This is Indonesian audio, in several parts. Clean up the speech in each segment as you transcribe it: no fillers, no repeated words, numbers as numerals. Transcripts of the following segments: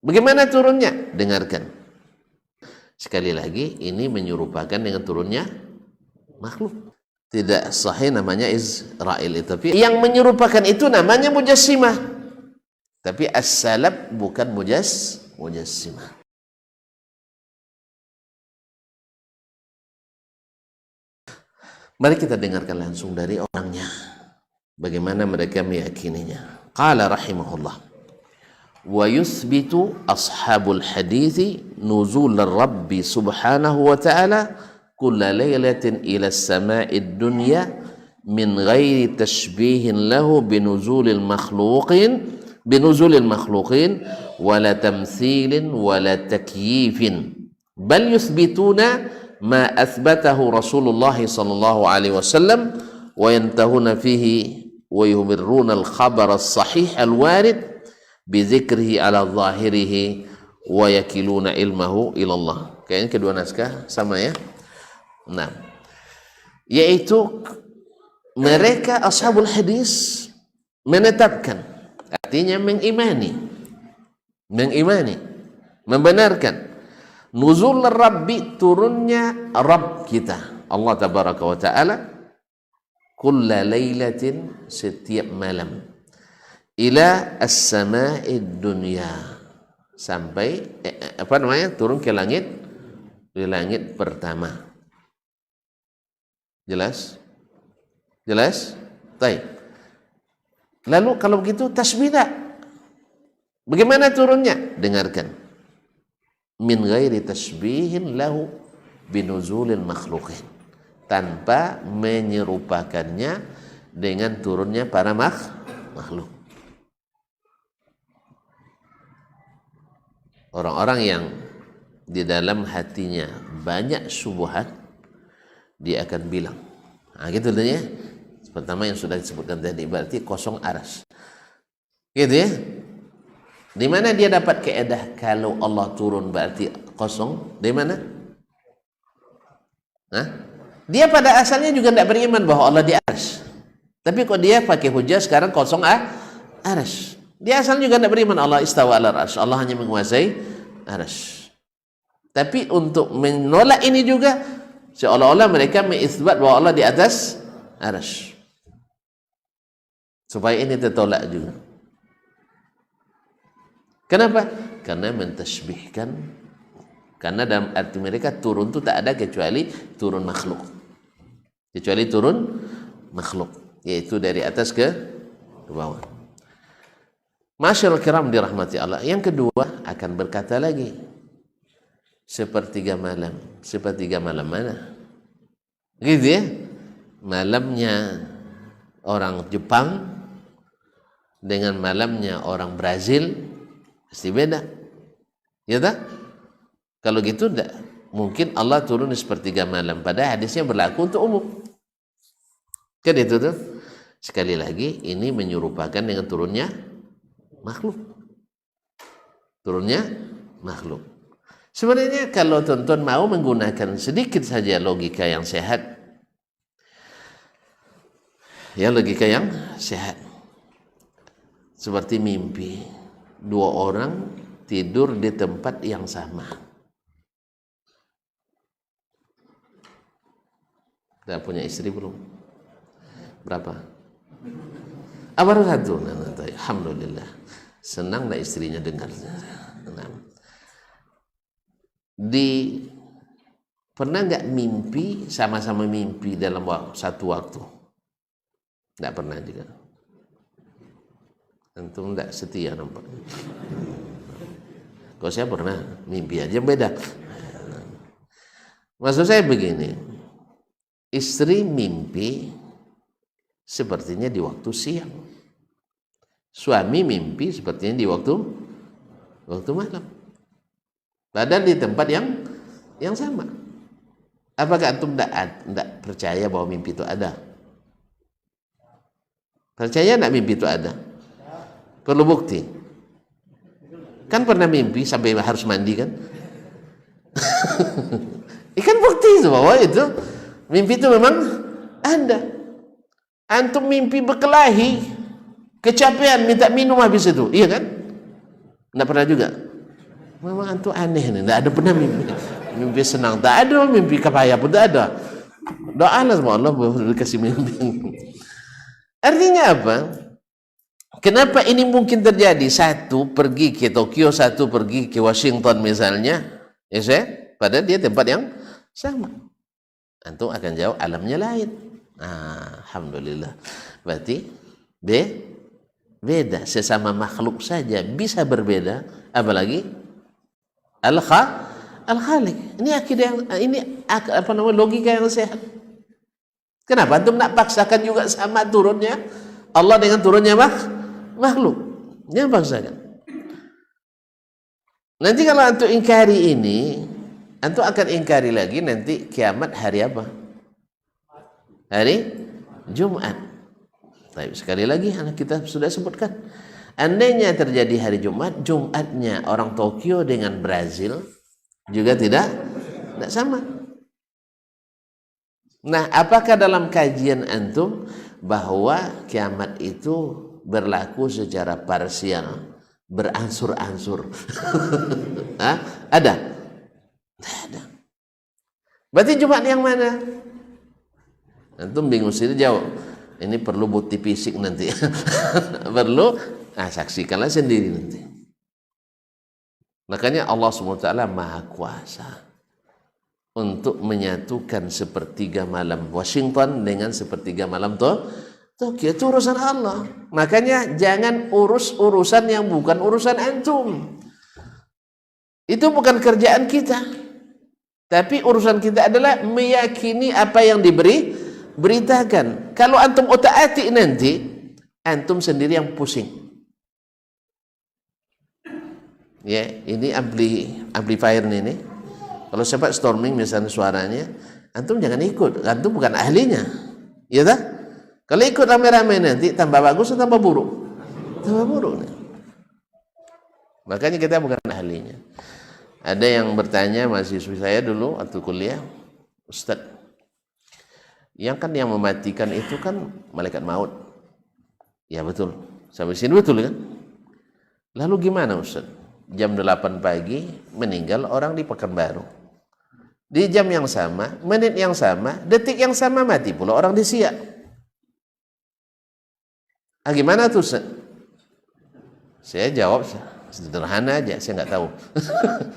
Bagaimana turunnya? Dengarkan. Sekali lagi, ini menyerupakan dengan turunnya makhluk. Tidak sahih namanya Israel. Tapi yang menyerupakan itu namanya mujassimah. Tapi as-salab bukan mujassimah. Mari kita dengarkan langsung dari orangnya. Bagaimana mereka meyakininya. Qala rahimahullah. Wa yuthbitu ashabul hadithi nuzul Rabbi subhanahu wa ta'ala kulla laylatin ila sama'id dunya min ghairi tashbihin lahu binuzulil makhluqin wala tamthilin wala takyifin bal yuthbituna ma athbatahu Rasulullah sallallahu alaihi wasallam wa yantahuna fihi wa yumirruna al-khabar as-sahih al-warid bi dzikrihi ala zahirihi wa yakiluna ilmahu ila Allah. Kayaknya kedua naskah sama ya. Nah, yaitu mereka ashabul hadis menetapkan, artinya mengimani, membenarkan nuzul Rabbi, turunnya Rabb kita Allah tabaraka wa ta'ala kulla laylatin, setiap malam, ila as-sama'id dunya, sampai turun ke langit, di langit pertama. Jelas? Baik. Lalu kalau begitu tasbih tak? Bagaimana turunnya? Dengarkan. Min ghairi tashbihin lahu binuzulil makhluqin, tanpa menyerupakannya dengan turunnya para makhluk. Orang-orang yang di dalam hatinya banyak syubhat, dia akan bilang, gitu ya. Pertama yang sudah disebutkan tadi, berarti kosong aras, gitu ya. Di mana dia dapat keedah kalau Allah turun berarti kosong? Di mana? Dia pada asalnya juga tidak beriman bahwa Allah di arsy. Tapi kok dia pakai hujah sekarang kosong arsy? Dia asalnya juga tidak beriman Allah istawa ala arsy, Allah hanya menguasai arsy. Tapi untuk menolak ini juga seolah-olah mereka mengisbat bahwa Allah di atas arsy, supaya ini tertolak juga. Kenapa? Karena mentashbihkan. Karena dalam arti mereka turun itu tak ada kecuali turun makhluk. Yaitu dari atas ke bawah. Masyaallah kiram dirahmati Allah. Yang kedua akan berkata lagi, sepertiga malam. Sepertiga malam mana? Gitu ya. Malamnya orang Jepang dengan malamnya orang Brazil pasti beda, ya tak? Kalau gitu tidak mungkin Allah turun di sepertiga malam, padahal hadisnya berlaku untuk umum. Kan itu tuh. Sekali lagi ini menyerupakan dengan turunnya makhluk. Sebenarnya kalau tuan-tuan mau menggunakan sedikit saja logika yang sehat, ya logika yang sehat, seperti mimpi. Dua orang tidur di tempat yang sama. Sudah punya istri belum? Berapa? Baru satu. Alhamdulillah. Senang lah istrinya dengar. Pernah nggak mimpi, sama-sama mimpi dalam satu waktu? Nggak pernah juga. Antum tidak setia nampak. Kalau saya pernah mimpi aja beda. Maksud saya begini, istri mimpi sepertinya di waktu siang, suami mimpi sepertinya di waktu malam, padahal di tempat yang sama. Apakah antum tidak percaya bahwa mimpi itu ada? Percaya tidak mimpi itu ada? Perlu bukti. Kan pernah mimpi sampai harus mandi kan? Ikan bukti itu bahwa itu mimpi itu memang ada. Antum mimpi berkelahi, kecapean, minta minum habis itu, iya kan? Nggak pernah juga. Memang antum aneh nih, tidak ada pernah mimpi senang, tak ada mimpi kepayah pun tak ada. Doalah sama Allah dikasih mimpi. Artinya apa? Kenapa ini mungkin terjadi? Satu pergi ke Tokyo, satu pergi ke Washington misalnya, ya saya, padahal dia tempat yang sama. Antum akan jawab alamnya lain. Alhamdulillah. Berarti beda, sesama makhluk saja bisa berbeda, apalagi Al-Khaliq. Ini akidah yang ini apa namanya logika yang sehat. Kenapa antum nak paksakan juga sama turunnya Allah dengan turunnya makhluk? Jangan paksakan. Nanti kalau antum ingkari ini, antum akan ingkari lagi nanti kiamat hari apa? Hari Jumat. Tapi sekali lagi anak kita sudah sebutkan, andainya terjadi hari Jumat, Jumatnya orang Tokyo dengan Brazil juga tidak sama. Nah, apakah dalam kajian antum bahwa kiamat itu berlaku secara parsial, beransur-ansur? Ada? Tidak ada. Berarti Jumat yang mana? Antum bingung sendiri jawab. Ini perlu bukti fisik nanti. Perlu, saksikanlah sendiri nanti. Makanya Allah SWT Maha Kuasa untuk menyatukan sepertiga malam Washington dengan sepertiga malam Tokyo. Itu urusan Allah. Makanya jangan urus urusan yang bukan urusan antum. Itu bukan kerjaan kita. Tapi urusan kita adalah meyakini apa yang diberitakan. Kalau antum otak-atik nanti, antum sendiri yang pusing. Ya, ini amplifier ini. Kalau sempat storming misalnya suaranya, antum jangan ikut, antum bukan ahlinya, ya tak? Kalau ikut rame-rame nanti tambah bagus atau tambah buruk? Tambah buruk. Makanya kita bukan ahlinya. Ada yang bertanya mahasiswa saya dulu waktu kuliah, Ustadz, yang mematikan itu kan malaikat maut. Ya betul, sampai sini betul kan? Lalu gimana Ustadz? Jam 8 pagi meninggal orang di Pekanbaru. Di jam yang sama, menit yang sama, detik yang sama mati pula orang di Siak. Gimana tuh? Saya jawab sederhana aja, saya nggak tahu.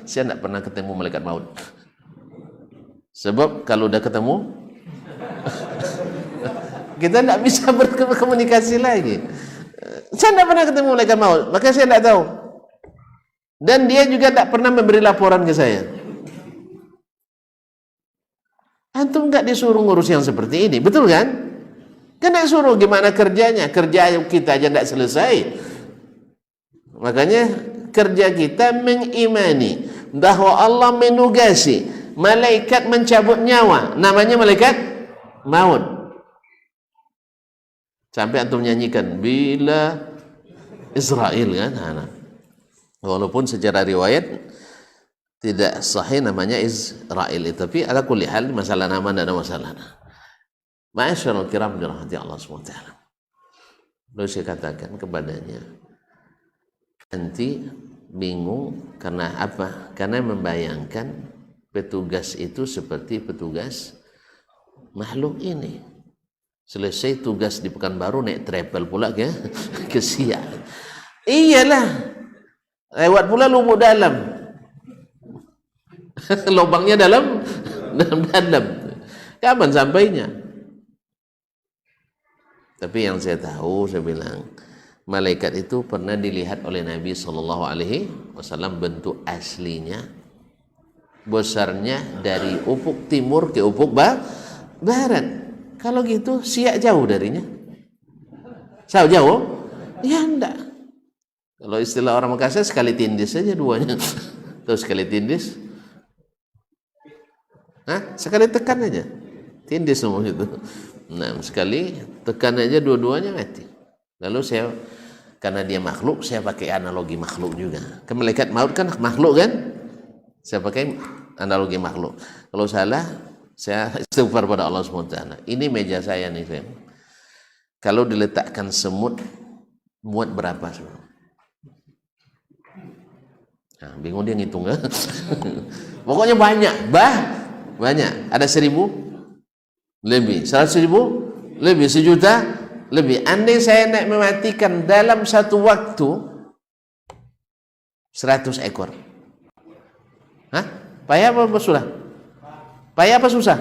Saya nggak pernah ketemu malaikat maut. Sebab kalau udah ketemu, kita nggak bisa berkomunikasi lagi. Saya nggak pernah ketemu malaikat maut, maka saya nggak tahu. Dan dia juga tidak pernah memberi laporan ke saya. Antum nggak disuruh ngurus yang seperti ini, betul kan? Kan nggak suruh gimana kerjanya, kerja kita aja nggak selesai. Makanya kerja kita mengimani bahwa Allah menugasi malaikat mencabut nyawa, namanya malaikat maut. Sampai antum nyanyikan bila Israel kan, walaupun secara riwayat tidak sahih namanya Israel, tapi ala kulli hal masalah nama tidak ada masalah. Ma'asyiral kiram dirahmati Allah SWT. Lalu saya katakan kepadanya, nanti bingung karena apa? Karena membayangkan petugas itu seperti petugas makhluk ini. Selesai tugas di Pekanbaru naik travel pula ke Siak. Iyalah, lewat pula Lubuk Dalam. Lubangnya dalam. Kapan sampainya? Tapi yang saya tahu, saya bilang, malaikat itu pernah dilihat oleh Nabi SAW bentuk aslinya, besarnya dari ufuk timur ke ufuk barat. Kalau gitu Siak jauh darinya? Jauh? Ya enggak. Kalau istilah orang Makassar sekali tindis saja duanya. Terus sekali tindis, sekali tekan aja, tindis semua itu. Nah, sekali tekan aja dua-duanya mati. Lalu saya, karena dia makhluk, saya pakai analogi makhluk juga. Malaikat maut kan makhluk kan? Saya pakai analogi makhluk. Kalau salah, saya istighfar pada Allah SWT. Ini meja saya nih, saya. Kalau diletakkan semut, muat berapa? Nah, bingung dia ngitung kan? Pokoknya banyak, banyak. Ada 1.000 lebih, 100.000 lebih, 1.000.000 lebih. Andai saya nak mematikan dalam satu waktu 100 ekor. Hah? Payah apa susah? Payah apa susah?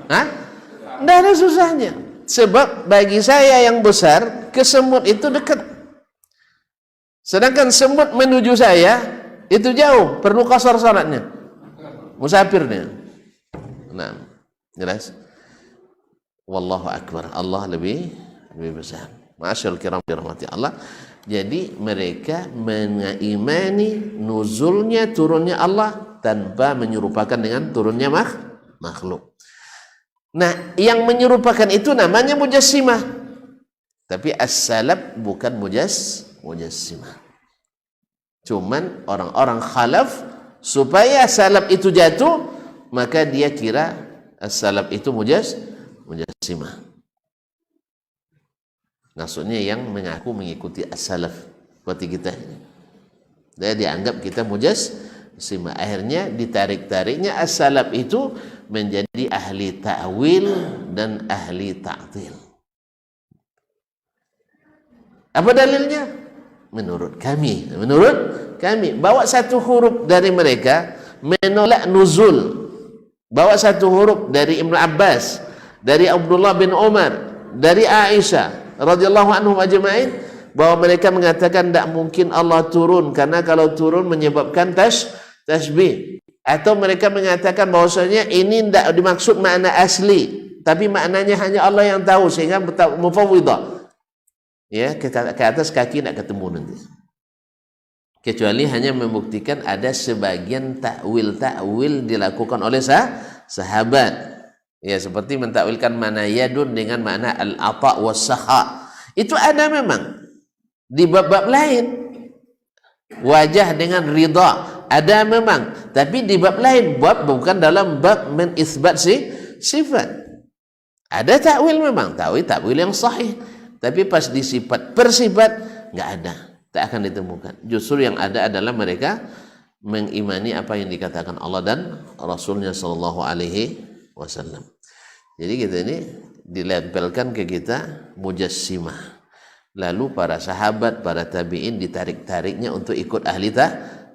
Hah? Tidak ada susahnya. Sebab bagi saya yang besar, ke semut itu dekat. Sedangkan semut menuju saya itu jauh, perlu qasar salatnya, musafirnya. Nah, jelas. Wallahu akbar. Allah lebih besar. Ma'asyarul kiram dirahmati Allah. Jadi mereka mengimani nuzulnya, turunnya Allah tanpa menyerupakan dengan turunnya makhluk. Nah, yang menyerupakan itu namanya mujassimah. Tapi as-salaf bukan mujassimah. Cuman orang-orang khalaf supaya salaf itu jatuh, maka dia kira as-salaf itu mujassimah. Maksudnya yang mengaku mengikuti as-salaf seperti kita ini. Dia dianggap kita mujassimah. Akhirnya ditarik-tariknya as-salaf itu menjadi ahli ta'wil dan ahli ta'til. Apa dalilnya? Menurut kami bawa satu huruf dari mereka menolak nuzul, bawa satu huruf dari Ibn Abbas, dari Abdullah bin Umar, dari Aisyah radhiyallahu anhum ajma'in, bahwa mereka mengatakan tidak mungkin Allah turun karena kalau turun menyebabkan tasbih. Atau mereka mengatakan bahwasanya ini tidak dimaksud makna asli, tapi maknanya hanya Allah yang tahu, sehingga mufawwidah. Ya, ke atas kaki tidak ketemu nanti. Kecuali hanya membuktikan ada sebagian takwil dilakukan oleh sahabat. Ya, seperti mentakwilkan makna yadun dengan makna al-ata was sakha. Itu ada memang di bab-bab lain. Wajah dengan ridha ada memang, tapi di bab lain, bab bukan dalam bab menisbat sifat. Ada takwil memang, takwil yang sahih, tapi pas disifat persifat nggak ada, tak akan ditemukan. Justru yang ada adalah mereka mengimani apa yang dikatakan Allah dan Rasulnya Shallallahu Alaihi Wasallam. Jadi kita ini dilempelkan ke kita mujassimah. Lalu para sahabat, para tabi'in ditarik-tariknya untuk ikut ahli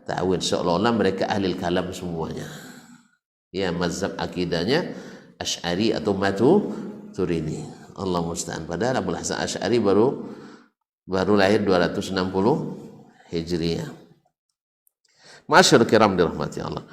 ta'wil, seolah-olah mereka ahli kalam semuanya. Ya, mazhab akidahnya Asy'ari atau Maturidhi. Allah musta'an. Padahal Abul Hasan Asy'ari baru lahir 260 Hijriah. Masyarul kiram dirahmati Allah.